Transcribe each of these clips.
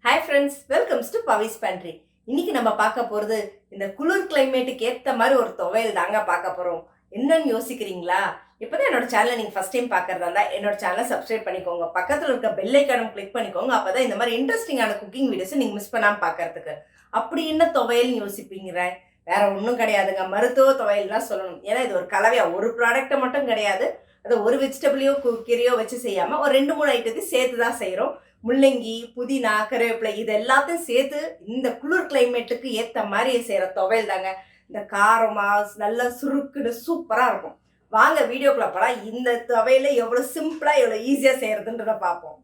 Hi friends, welcomes to Pavis pantry. இன்னைக்கு நம்ம பார்க்க போகிறது இந்த குளிர் கிளைமேட்டுக்கு ஏற்ற மாதிரி ஒரு துவையல் தாங்க பார்க்க போகிறோம். என்னன்னு யோசிக்கிறீங்களா? இப்போதான் என்னோட சேனலை நீங்கள் ஃபஸ்ட் டைம் பார்க்குறதா இருந்தால் என்னோட சேனலை சப்ஸ்கிரைப் பண்ணிக்கோங்க. பக்கத்தில் இருக்க பெல் ஐக்கானும் கிளிக் பண்ணிக்கோங்க. அப்போ தான் இந்த மாதிரி இன்ட்ரெஸ்டிங்கான குக்கிங் வீடியோஸை நீங்கள் மிஸ் பண்ணாமல் பார்க்கறதுக்கு. அப்படி என்ன துவையல்னு யோசிப்பீங்கிற? வேற ஒன்றும் கிடையாதுங்க, மருத்துவ துவையல் தான் சொல்லணும். ஏன்னா இது ஒரு கலவையாக ஒரு ப்ராடக்ட்டை மட்டும் கிடையாது. அதை ஒரு வெஜிடபிளையோ கீரையோ வச்சு செய்யாமல் ஒரு 2-3 ஐட்டத்தையும் சேர்த்து தான் செய்கிறோம். முள்ளங்கி, புதினா, கருவேப்பிலை இது எல்லாத்தையும் சேர்த்து இந்த குளிர் கிளைமேட்டுக்கு ஏற்ற மாதிரி செய்கிற துவையல் தாங்க. இந்த காரமாக நல்லா சுருக்குன்னு சூப்பராக இருக்கும். வாங்க வீடியோக்குள்ள போகலாம். இந்த துவையலை எவ்வளோ சிம்பிளாக எவ்வளோ ஈஸியாக செய்கிறதுன்றதை பார்ப்போம்.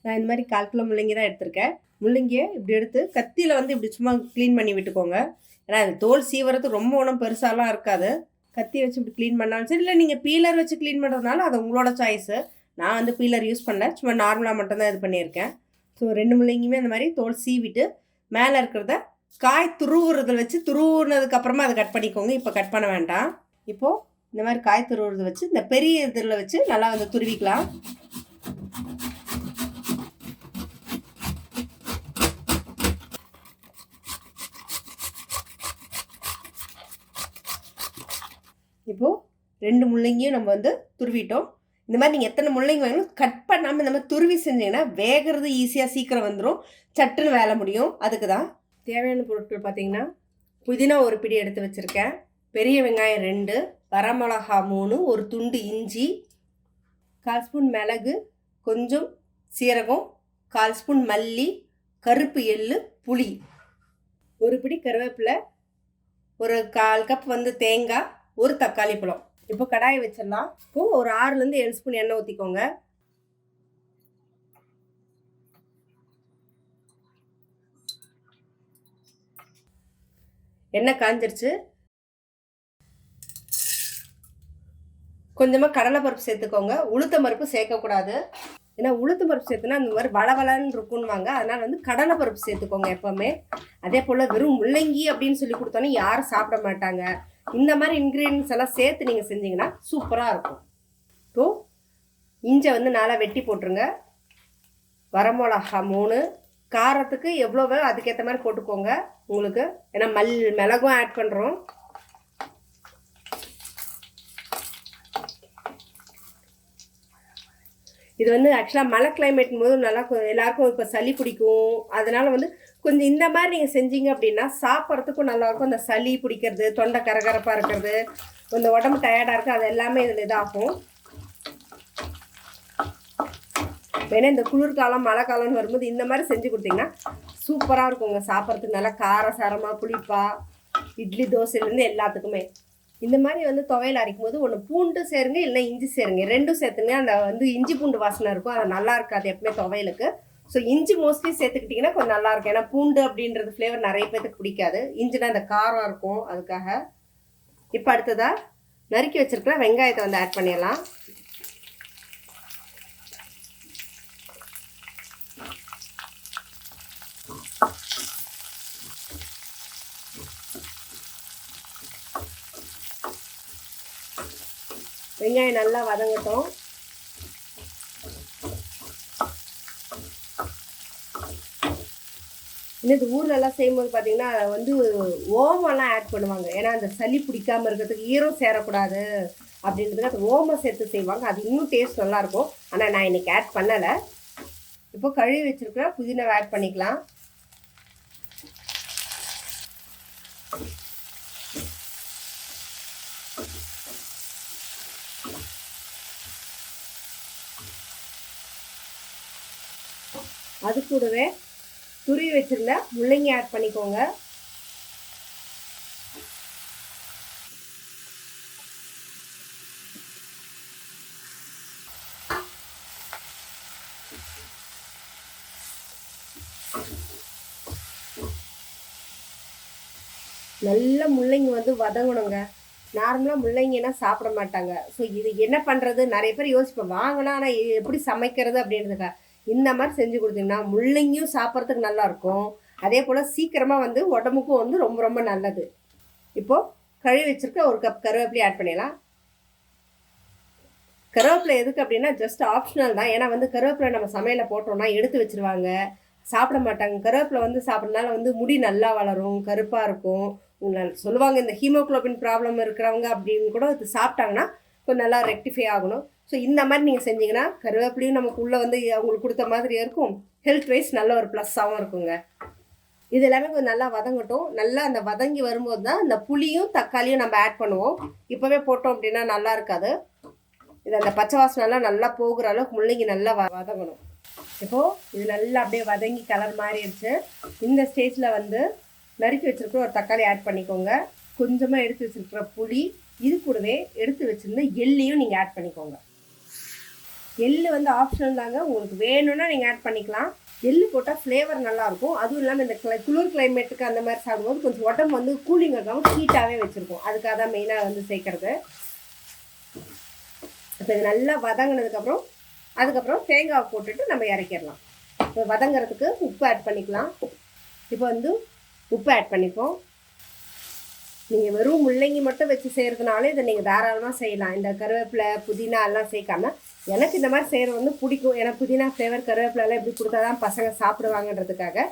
நான் இந்த மாதிரி 1/4 கிலோ முள்ளங்கி தான் எடுத்திருக்கேன். முள்ளங்கியை இப்படி எடுத்து கத்தியில் இப்படி சும்மா க்ளீன் பண்ணி விட்டுக்கோங்க. ஏன்னா அது தோல் சீவரத்து ரொம்ப ஒன்றும் பெருசாலாம் இருக்காது. கத்தி வச்சு இப்படி க்ளீன் பண்ணாலும் சரி, இல்லை நீங்கள் பீலர் வச்சு க்ளீன் பண்ணுறதுனால அது உங்களோட சாய்ஸு. நான் பீலர் யூஸ் பண்ணல, சும்மா நார்மலாக மட்டும்தான் இது பண்ணியிருக்கேன். ஸோ 2 முள்ளங்கியுமே அந்த மாதிரி தோல் சீவிட்டு மேலே இருக்கிறத காய் துருவுறதில் வச்சு துருவுனதுக்கப்புறமா அதை கட் பண்ணிக்கோங்க. இப்போ கட் பண்ண வேண்டாம். இப்போது இந்த மாதிரி காய் துருவுறதை வச்சு இந்த பெரிய இதில் வச்சு நல்லா துருவிக்கலாம். இப்போது 2 முள்ளங்கியும் நம்ம துருவிட்டோம். இந்த மாதிரி நீங்கள் எத்தனை முள்ளங்கி வாங்கணும் கட் பண்ணாமல் இந்த மாதிரி துருவி செஞ்சீங்கன்னா வேகிறது ஈஸியாக சீக்கிரம் வந்துடும், சட்டுன்னு வேலை முடியும். அதுக்கு தான் தேவையான பொருட்கள் பார்த்தீங்கன்னா, புதினா ஒரு பிடி எடுத்து வச்சுருக்கேன், பெரிய வெங்காயம் 2, வரமிளகா 3, ஒரு துண்டு இஞ்சி, 1/4 ஸ்பூன் மிளகு, கொஞ்சம் சீரகம், 1/4 ஸ்பூன் மல்லி, கருப்பு எள்ளு, புளி, ஒரு பிடி கருவேப்பிலை, ஒரு 1/4 கப் தேங்காய், ஒரு தக்காளி பழம். இப்போ கடாயை வச்சிடலாம். இப்போ ஒரு 6லேருந்து 7 ஸ்பூன் எண்ணெய் ஊற்றிக்கோங்க. எண்ணெய் காஞ்சிருச்சு. கொஞ்சமாக கடலைப்பருப்பு சேர்த்துக்கோங்க. உளுத்தம் பருப்பு சேர்க்கக்கூடாது. ஏன்னா உளுத்தம் பருப்பு சேர்த்துனா அந்த மாதிரி வளவலன்னு இருக்குன்னுவாங்க. அதனால் கடலைப்பருப்பு சேர்த்துக்கோங்க எப்போவுமே. அதே போல் வெறும் முள்ளங்கி அப்படின்னு சொல்லி கொடுத்தோன்னே யாரும் சாப்பிட மாட்டாங்க. இந்த மாதிரி இன்க்ரீடியன்ஸ் எல்லாம் சேர்த்து நீங்கள் செஞ்சிங்கன்னா சூப்பராக இருக்கும். இப்போ இஞ்சை நல்லா வெட்டி போட்டுருங்க. வரமிளகா 3, காரத்துக்கு எவ்வளோ அதுக்கேற்ற மாதிரி போட்டுக்கோங்க உங்களுக்கு. ஏன்னா மிளகும் ஆட் பண்ணுறோம். இது ஆக்சுவலாக மழை கிளைமேட் போது நல்லா எல்லாருக்கும் இப்போ சளி பிடிக்கும். அதனால் கொஞ்சம் இந்த மாதிரி நீங்கள் செஞ்சீங்க அப்படின்னா சாப்பிட்றதுக்கும் நல்லாயிருக்கும். அந்த சளி பிடிக்கிறது, தொண்டை கரகரப்பாக இருக்கிறது, இந்த உடம்பு டயர்டாக இருக்குது, அது எல்லாமே இதில் இதாகும். ஏன்னா இந்த குளிர்காலம் மழை காலம்னு வரும்போது இந்த மாதிரி செஞ்சு கொடுத்தீங்கன்னா சூப்பராக இருக்குங்க. சாப்பிட்றதுக்கு நல்லா காரசாரமாக புளிப்பாக, இட்லி தோசையிலேருந்து எல்லாத்துக்குமே. இந்த மாதிரி துவையல் அரைக்கும் போது ஒன்று பூண்டு சேருங்க, இல்லை இஞ்சி சேருங்க. 2ம் சேர்த்துங்க. அந்த இஞ்சி பூண்டு வாசனை இருக்கும், அது நல்லா இருக்காது எப்பவுமே துவையலுக்கு. ஸோ இஞ்சி மோஸ்ட்லி சேர்த்துக்கிட்டிங்கன்னா கொஞ்சம் நல்லாயிருக்கும். ஏன்னா பூண்டு அப்படின்றது ஃப்ளேவர் நிறைய பேருக்கு பிடிக்காது. இஞ்சினா அந்த காரம் இருக்கும், அதுக்காக. இப்போ அடுத்ததாக நறுக்கி வச்சுருக்கிற வெங்காயத்தை ஆட் பண்ணிடலாம். வெங்காயம் நல்லா வதங்கட்டும். இன்னும் ஊர்லெல்லாம் செய்யும்போது பார்த்தீங்கன்னா ஓமெல்லாம் ஆட் பண்ணுவாங்க. ஏன்னா அந்த சளி பிடிக்காமல் இருக்கிறதுக்கு, ஈரம் சேரக்கூடாது அப்படின்றதுக்கு அது ஓமம் சேர்த்து செய்வாங்க. அது இன்னும் டேஸ்ட் நல்லாயிருக்கும். ஆனால் நான் இன்றைக்கி ஆட் பண்ணலை. இப்போ கழுவி வச்சுருக்கிற புதினாவை ஆட் பண்ணிக்கலாம். அது கூடவே துருவி வச்சிருந்த முள்ளங்கி ஆட் பண்ணிக்கோங்க. நல்ல முள்ளங்கி வதங்கணுங்க. நார்மலாக முள்ளங்கினா சாப்பிட மாட்டாங்க. ஸோ இது என்ன பண்ணுறது, நிறைய பேர் யோசிப்போம் வாங்கினா ஆனால் எப்படி சமைக்கிறது அப்படின்றதுக்கா. இந்த மாதிரி செஞ்சு கொடுத்தீங்கன்னா முள்ளங்கியும் சாப்பிட்றதுக்கு நல்லாயிருக்கும். அதே போல் சீக்கிரமாக உடம்புக்கும் ரொம்ப ரொம்ப நல்லது. இப்போது கழுவி வச்சுருக்க 1 கப் கருவேப்பிலை ஆட் பண்ணிடலாம். கருவேப்பிலை எதுக்கு அப்படின்னா ஜஸ்ட் ஆப்ஷனல் தான். ஏன்னா கருவேப்பிலை நம்ம சமையலில் போட்டோம்னா எடுத்து வச்சுருவாங்க. சாப்பிட மாட்டாங்க. கருவேப்பிலை வந்து சாப்பிட்றதுனால வந்து முடி நல்லா வளரும், கருப்பாக இருக்கும். சொல்லுவாங்க இந்த ஹீமோகுளோபின் ப்ராப்ளம் இருக்கிறவங்க அப்படின்னு கூட இது சாப்பிட்டாங்கன்னா கொஞ்சம் நல்லா ரெக்டிஃபை ஆகணும். ஸோ இந்த மாதிரி நீங்கள் செஞ்சீங்கன்னா கருவேப்பிலையும் நமக்கு உள்ளே வந்து அவங்களுக்கு கொடுத்த மாதிரி இருக்கும், ஹெல்த் வைஸ் நல்ல ஒரு ப்ளஸ்ஸாகவும் இருக்குங்க. இது எல்லாமே கொஞ்சம் நல்லா வதங்கட்டும். நல்லா அந்த வதங்கி வரும்போது தான் இந்த புளியும் தக்காளியும் நம்ம ஆட் பண்ணுவோம். இப்போவே போட்டோம் அப்படின்னா நல்லா இருக்காது. இது அந்த பச்சை வாசனைலாம் நல்லா போகிற அளவுக்கு முள்ளங்கி நல்லா வதங்கணும். இப்போது இது நல்லா அப்படியே வதங்கி கலர் மாறிடுச்சு. இந்த ஸ்டேஜில் வந்து நறுக்கி வச்சுருக்கிற ஒரு தக்காளி ஆட் பண்ணிக்கோங்க. கொஞ்சமாக எடுத்து வச்சுருக்கிற புளி, இது கூடவே எடுத்து வச்சுருந்த எள்ளையும் நீங்கள் ஆட் பண்ணிக்கோங்க. எள்ளு வந்து ஆப்ஷனல் தாங்க, உங்களுக்கு வேணும்னா நீங்கள் ஆட் பண்ணிக்கலாம். எள்ளு போட்டால் ஃப்ளேவர் நல்லாயிருக்கும். அதுவும் இல்லாமல் இந்த குளிர் கிளைமேட்டுக்கு அந்த மாதிரி சாப்பிடும்போது கொஞ்சம் உடம்பு வந்து கூலிங் இருக்காமல் ஹீட்டாகவே வச்சுருக்கோம். அதுக்காக தான் மெயினாக வந்து சேர்க்குறது. இப்போ இது நல்லா வதங்கினதுக்கப்புறம் அதுக்கப்புறம் தேங்காய் போட்டுட்டு நம்ம இறக்கிடலாம். இப்போ வதங்கிறதுக்கு உப்பு ஆட் பண்ணிக்கலாம். இப்போ வந்து உப்பு ஆட் பண்ணிப்போம். நீங்கள் வெறும் முள்ளங்கி மட்டும் வச்சு செய்கிறதுனால இதை நீங்கள் தாராளமாக செய்யலாம். இந்த கருவேப்பிலை புதினா எல்லாம் சேர்க்காம. எனக்கு இந்த மாதிரி செய்கிறது வந்து பிடிக்கும். ஏன்னா புதினா ஃப்ளேவர் கருவேப்பிலெல்லாம் எப்படி கொடுத்தா தான் பசங்க சாப்பிடுவாங்கன்றதுக்காக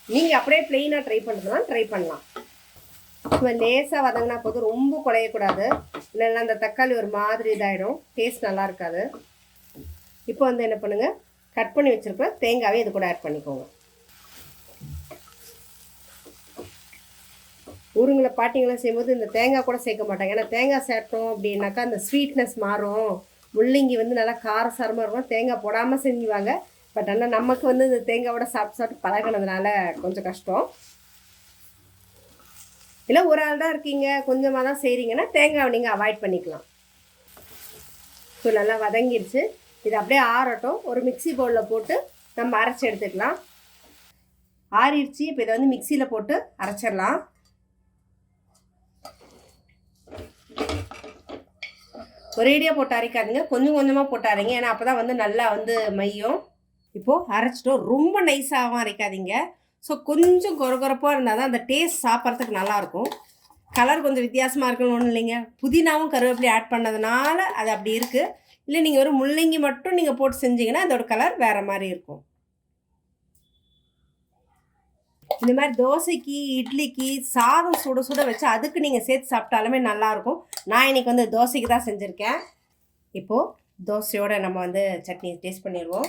நீங்கள் அப்படியே ப்ளெயினாக ட்ரை பண்ணுறதுனா ட்ரை பண்ணலாம். இப்போ லேசாக வதங்கினா போதும், ரொம்ப குழையக்கூடாது, இல்லைன்னா அந்த தக்காளி ஒரு மாதிரி இதாகிடும், டேஸ்ட் நல்லா இருக்காது. இப்போ வந்து என்ன பண்ணுங்கள், கட் பண்ணி வச்சுருக்கிற தேங்காவே இது கூட ஆட் பண்ணிக்கோங்க. ஊருங்களை பாட்டிங்கெல்லாம் செய்யும்போது இந்த தேங்காய் கூட சேர்க்க மாட்டாங்க. ஏன்னா தேங்காய் சேர்த்தோம் அப்படின்னாக்கா அந்த ஸ்வீட்னஸ் மாறும். முள்ளங்கி வந்து நல்லா காரசாரமாக இருக்கும், தேங்காய் போடாமல் செஞ்சுவாங்க. பட் ஆனால் நமக்கு வந்து இந்த தேங்காயோட சாப்பிட்டு சாப்பிட்டு பழகினதுனால கொஞ்சம் கஷ்டம். இல்லை ஒரு ஆள் தான் இருக்கீங்க, கொஞ்சமாக தான் செய்கிறீங்கன்னா தேங்காவை நீங்கள் அவாய்ட் பண்ணிக்கலாம். ஸோ நல்லா வதங்கிடுச்சு. இது அப்படியே ஆறட்டும். ஒரு மிக்சி பவுலில் போட்டு நம்ம அரைச்சி எடுத்துக்கலாம். ஆறிடுச்சு. இப்போ இதை வந்து மிக்சியில் போட்டு அரைச்சிடலாம். ஒரேடியாக போட்டு அரைக்காதீங்க, கொஞ்சம் கொஞ்சமாக போட்டு அரைங்க. ஏன்னா அப்போ தான் வந்து நல்லா வந்து மையும். இப்போது அரைச்சிட்டோம். ரொம்ப நைஸாகவும் அரைக்காதீங்க. ஸோ கொஞ்சம் கொரகொரப்பாக இருந்தால் தான் அந்த டேஸ்ட் சாப்பிட்றதுக்கு நல்லாயிருக்கும். கலர் கொஞ்சம் வித்தியாசமாக இருக்குன்னு ஒன்றும் இல்லைங்க, புதினாவும் கருவேப்பிலையும் ஆட் பண்ணதுனால அது அப்படி இருக்குது. இல்லை நீங்கள் ஒரு முள்ளங்கி மட்டும் நீங்கள் போட்டு செஞ்சீங்கன்னா அதோட கலர் வேறு மாதிரி இருக்கும். இந்த மாதிரி தோசைக்கு இட்லிக்கு சாதம் சுட சுட வச்சு அதுக்கு நீங்கள் சேர்த்து சாப்பிட்டாலுமே நல்லாயிருக்கும். நான் இன்றைக்கி வந்து தோசைக்கு தான் செஞ்சுருக்கேன். இப்போது தோசையோடு நம்ம வந்து சட்னி டேஸ்ட் பண்ணிடுவோம்.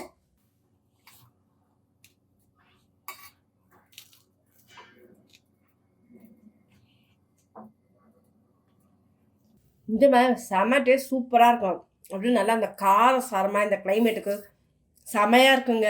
இந்த மாதிரி செம்ம டேஸ்ட் சூப்பராக இருக்கும். அப்படின்னு நல்லா அந்த காரம் சாரமாக இந்த கிளைமேட்டுக்கு செமையாக இருக்குங்க.